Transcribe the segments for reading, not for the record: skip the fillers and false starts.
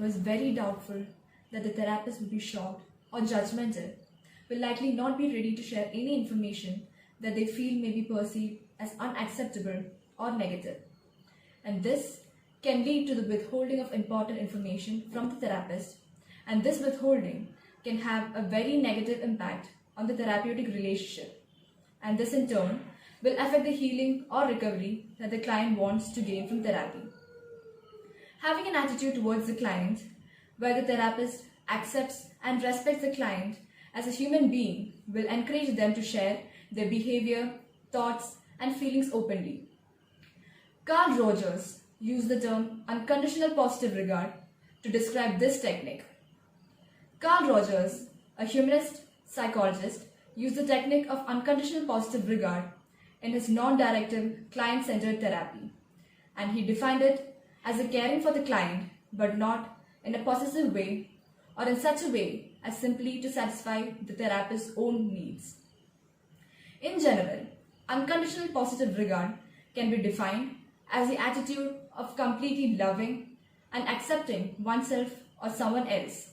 who is very doubtful that the therapist will be shocked or judgmental will likely not be ready to share any information that they feel may be perceived as unacceptable or negative. And this can lead to the withholding of important information from the therapist, and this withholding can have a very negative impact on the therapeutic relationship, and this in turn will affect the healing or recovery that the client wants to gain from therapy. Having an attitude towards the client where the therapist accepts and respects the client as a human being will encourage them to share their behavior, thoughts, and feelings openly. Carl Rogers used the term unconditional positive regard to describe this technique. Carl Rogers, a humanist psychologist, used the technique of unconditional positive regard in his non-directive client-centered therapy, and he defined it as a caring for the client but not in a possessive way or in such a way as simply to satisfy the therapist's own needs. In general, unconditional positive regard can be defined as the attitude of completely loving and accepting oneself or someone else.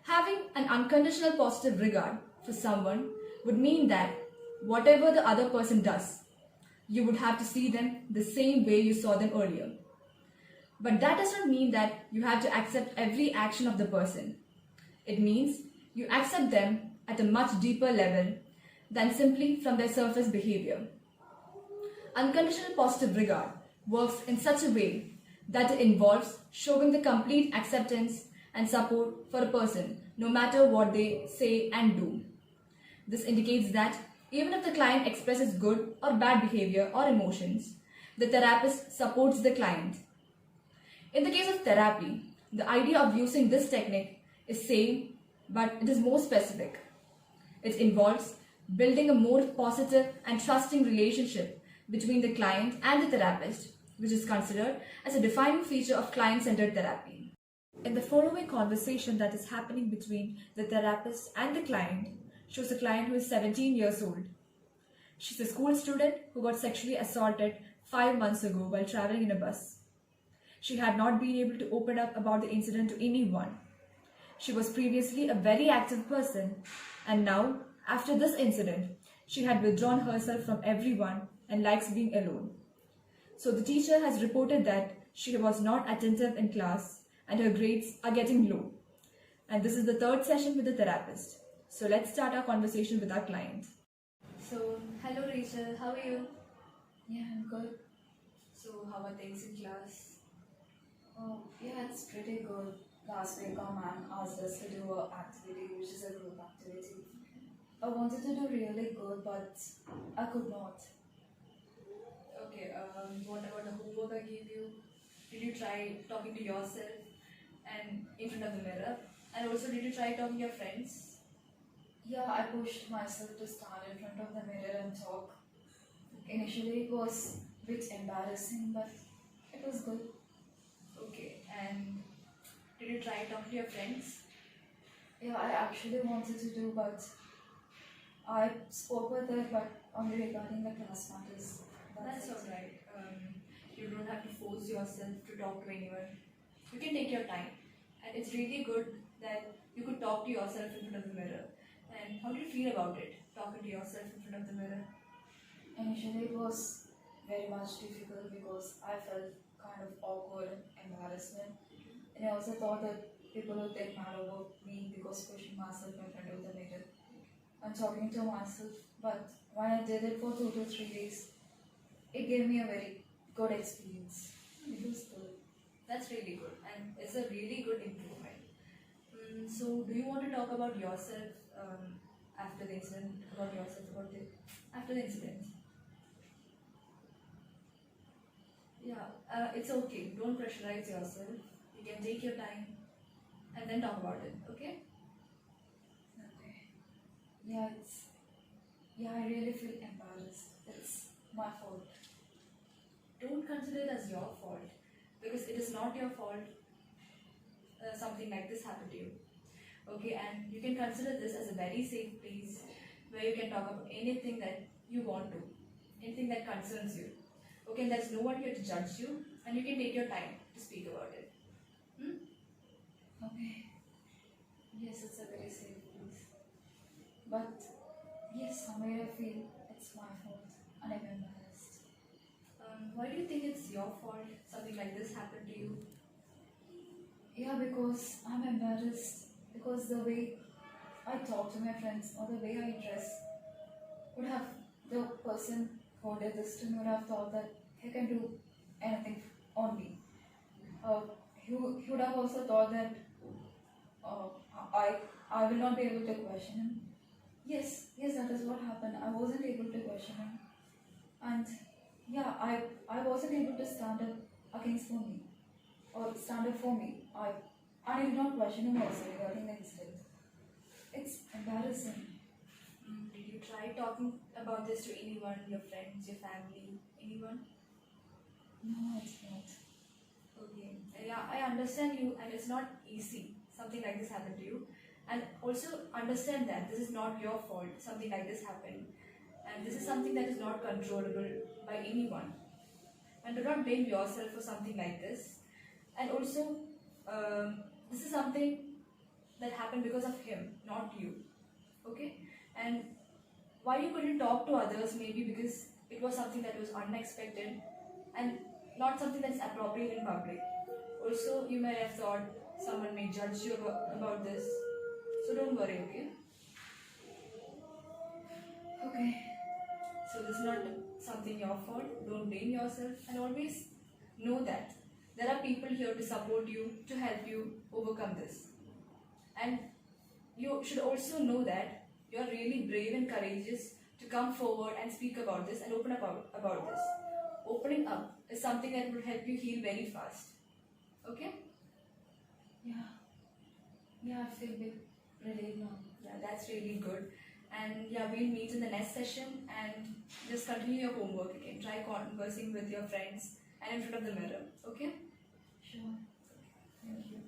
Having an unconditional positive regard for someone would mean that whatever the other person does, you would have to see them the same way you saw them earlier. But that does not mean that you have to accept every action of the person. It means you accept them at a much deeper level than simply from their surface behavior. Unconditional positive regard works in such a way that it involves showing the complete acceptance and support for a person no matter what they say and do. This indicates that even if the client expresses good or bad behavior or emotions, the therapist supports the client. In the case of therapy, the idea of using this technique is same, but it is more specific. It involves building a more positive and trusting relationship between the client and the therapist, which is considered as a defining feature of client-centered therapy. In the following conversation that is happening between the therapist and the client shows a client who is 17 years old. She's a school student who got sexually assaulted 5 months ago while traveling in a bus. She had not been able to open up about the incident to anyone. She was previously a very active person, and now, after this incident, she had withdrawn herself from everyone and likes being alone. So the teacher has reported that she was not attentive in class and her grades are getting low. And this is the third session with the therapist. So let's start our conversation with our client. So, hello Rachel, how are you? Yeah, I'm good. So, how are things in class? Oh, yeah, it's pretty good. Last week our ma'am asked us to do an activity which is a group activity. I wanted to do really good, but I could not. Okay, what about the homework I gave you? Did you try talking to yourself and in front of the mirror? And also, did you try talking to your friends? Yeah, I pushed myself to stand in front of the mirror and talk. Initially it was a bit embarrassing, but it was good. Okay, and did you try talking to your friends? Yeah, I actually wanted to do, but I spoke with her, but only regarding the class matters. That's it. alright. You don't have to force yourself to talk to anyone. You can take your time. And it's really good that you could talk to yourself in front of the mirror. And how do you feel about it, talking to yourself in front of the mirror? Initially, it was very much difficult because I felt kind of awkward and embarrassment. And I also thought that people would take mad over me because pushing myself in front of the mirror and talking to myself. But when I did it for 2 to 3 days, it gave me a very good experience. It was good. That's really good. And it's a really good improvement. So, do you want to talk about yourself after the incident? After the incident? Yeah, it's okay. Don't pressurize yourself. You can take your time and then talk about it. Okay? Okay. Yeah, I really feel embarrassed. It's my fault. Don't consider it as your fault because it is not your fault something like this happened to you. Okay, and you can consider this as a very safe place where you can talk about anything that you want to, anything that concerns you. Okay, and there's no one here to judge you, and you can take your time to speak about it. Yeah, because I'm embarrassed. Because the way I talk to my friends or the way I dress would have the person who did this to me would have thought that he can do anything on me. He would have also thought that uh, I I will not be able to question him. Yes, that is what happened. I wasn't able to question him, and yeah, I wasn't able to stand up against for me or stand up for me. I did not question him also regarding the incident. It's embarrassing. Did you try talking about this to anyone, your friends, your family, anyone? No, it's not. Okay. Yeah, I understand you, and it's not easy. Something like this happened to you, and also understand that this is not your fault. Something like this happened, and this is something that is not controllable by anyone. And do not blame yourself for something like this. And also, this is something that happened because of him, not you. Okay? And why you couldn't talk to others, maybe because it was something that was unexpected and not something that's appropriate in public. Also, you may have thought someone may judge you about this. So don't worry, okay? Okay. So this is not something your fault. Don't blame yourself, and always know that there are people here to support you, to help you overcome this. And you should also know that you are really brave and courageous to come forward and speak about this and open up about this. Opening up is something that will help you heal very fast. Okay? Yeah. Yeah, I feel a bit relieved now. Yeah, that's really good. And yeah, we'll meet in the next session and just continue your homework again. Try conversing with your friends and in front of the mirror. Okay? Sure. Thank you.